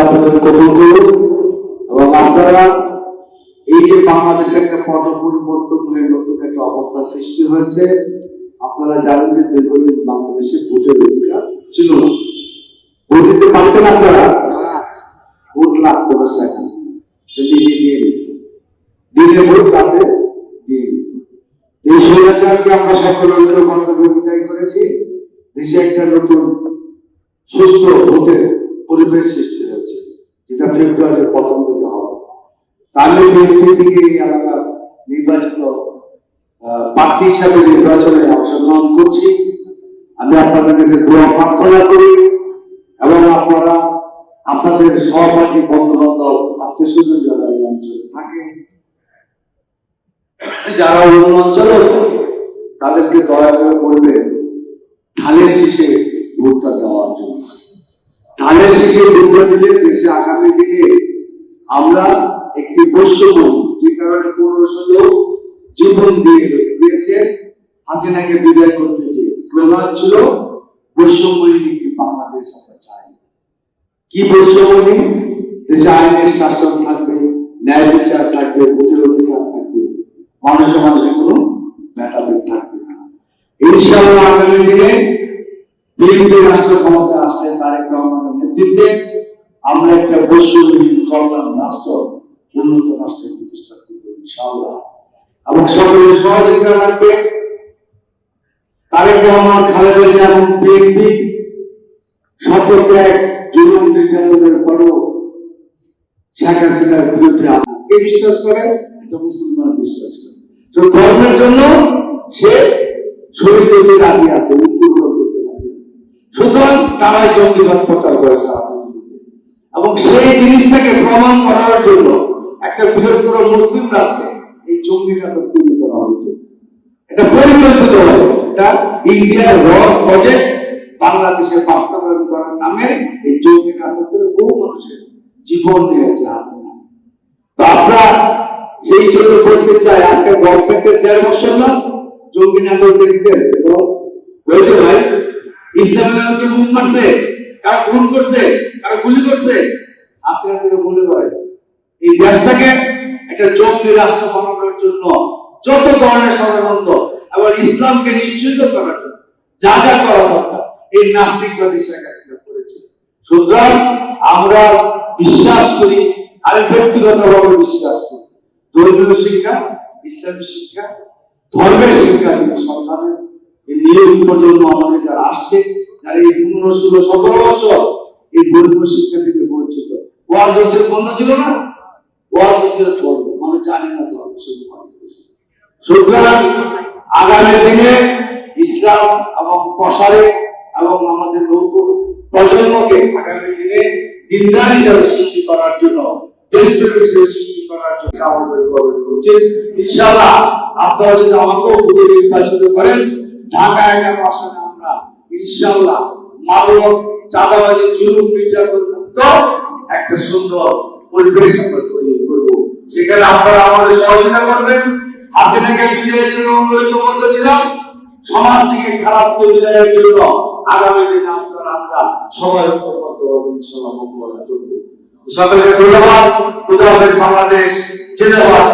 আপনাদের কবুল করুন এবং আপনারা এই যে বাংলাদেশের একটা পট পরিবর্তন হয়ে নতুন একটা অবস্থা সৃষ্টি হয়েছে, আপনারা জানেন যে দীর্ঘদিন বাংলাদেশে ভোটের অধিকার ছিল না, ভোট দিতে পারতেন আপনারা, ভোট লাগতো না, সে নিজে দিয়ে নিত, দিলে ভোট তাতে দিয়ে নিত। এই স্বৈরাচারকে আমরা সকল ঐক্যবদ্ধভাবে বিদায় করেছি, দেশে একটা নতুন সুস্থ ভোটের পরিবেশ সৃষ্টি হয়েছে, যেটা ফেব্রুয়ারির প্রথম দিকে হবে। তাহলে বিএনপি থেকে এই এলাকার নির্বাচিত প্রার্থী হিসাবে নির্বাচনে অংশগ্রহণ করছি। আমি আপনাদের কাছে দোয়া প্রার্থনা করি এবং আপনারা আপনাদের সহপাঠী বন্ধু বান্ধব আত্মীয় স্বজন যারা এই অঞ্চলে থাকে, যারা অন্য অঞ্চলে তাদেরকে দয়া করে বলবেন ঢালের শীষে ভোটটা দেওয়ার জন্য। ঢালের শীষে ভোটটা দিলে দেশে আগামী দিনে আমরা একটি বৈষম্য, যে কারণে 1500 লোক জীবন দিয়েছে হাসিনাকে বিদায় করতে চেয়ে, স্লোগান ছিল বৈষম্যহীন একটি বাংলাদেশ আমরা চাই। কি বৈষম্যহীন? দেশে আইনের শাসন থাকবে, ন্যায় বিচার থাকবে, ভোটের অধিকার থাকবে, মানুষে মানুষে কোনো ভেদাভেদ থাকবে না। ইনশাআল্লাহ আগামী দিনে বিএনপি রাষ্ট্র ক্ষমতা আসলে তারেক রহমানের নেতৃত্বে আমরা একটা বৈষম্যহীন কল্যাণ রাষ্ট্র, উন্নত রাষ্ট্রের প্রতিষ্ঠা করব ইনশাআল্লাহ। এবং সকলের সহযোগিতা রাখবে। তারেক রহমান, খালেদা জিয়া এবং বিএনপি শতত্যাগ, জুলুম নির্যাতনের পরেও শেখ হাসিনার বিরুদ্ধে কে বিশ্বাস করে? এটা মুসলমান বিশ্বাস করে। তো ধর্মের জন্য সে শহীদ হতে রাজি আছে, মৃত্যুবরণ করতে রাজি আছে। সুতরাং তারাই জঙ্গিবাদ প্রচার করে সারা পৃথিবীতে। এবং সেই জিনিসটাকে প্রমাণ করার জন্য একটা বৃহত্তর মুসলিম রাষ্ট্রে এই জঙ্গি নাটক তৈরি করা হতো। এটা পরিকল্পিত হয়, এটা ইন্ডিয়ার র প্রজেক্ট বাংলাদেশে বাস্তবায়ন করার নামে এই জঙ্গি নাটক করে বহু মানুষের জীবন নিয়েছে হাসিনা। তো আমরা সেই জন্য বলতে চাই, আজকে গভর্নমেন্টের 1.5 বছর না জঙ্গি নাটক দেখছেন তো হয়েছে ভাই। ইসলামের নামে বোম মারছে, কারা খুন করছে, কারা গুলি করছে, হাসিনা থেকে বলে করেছে। এই দেশটাকে একটা জঙ্গি রাষ্ট্র বানানোর জন্য যত ধরনের ষড়যন্ত্র এবং ইসলামকে নিশ্চিত করার জন্য যা যা করা দরকার এই নাস্তিকবাদী শেখ হাসিনা করেছে। সুতরাং আমরা বিশ্বাস করি, আমি ব্যক্তিগতভাবে বিশ্বাস করি, ধর্মীয় শিক্ষা, ইসলামী শিক্ষা, ধর্মের শিক্ষা কিন্তু সন্তানের এই নিয়োগ প্রজন্ম আমাদের যারা আসছে, যারা এই 15, 16, 17 বছর এই ধর্মীয় শিক্ষা থেকে বঞ্চিত। ওয়াজ বছর বন্ধ ছিল না, ওয়াজ বছর বন্ধ, মানুষ জানে না তো। সুতরাং আগামী দিনে ইসলাম এবং প্রসারে এবং আমাদের নতুন প্রজন্মকে আগামী দিনে দিনদার হিসাবে সৃষ্টি করার জন্য, দেশপ্রেম হিসেবে সৃষ্টি করার জন্য আমাদের উচিত। ইনশাআল্লাহ আপনারা যদি আমাকেও ভোটে নির্বাচিত করেন, ঢাকা 11 আসনে আমরা ইনশাআল্লাহ মাদক, চাঁদাবাজি, জুলুম, নির্যাতন মুক্ত একটা সুন্দর পরিবেশ আমরা তৈরি করব। সেখানে আপনারা আমাদের সহযোগিতা করবেন। হাসিনাকে বিজয়ের জন্য ঐক্যবদ্ধ ছিলাম, সমাজ থেকে খারাপ বিজয়ের জন্য আগামী দিনে আমরা সবাই ঐক্যবদ্ধ হব ইনশাআল্লাহ। সকলকে ধন্যবাদ। বাংলাদেশ জিন্দাবাদ।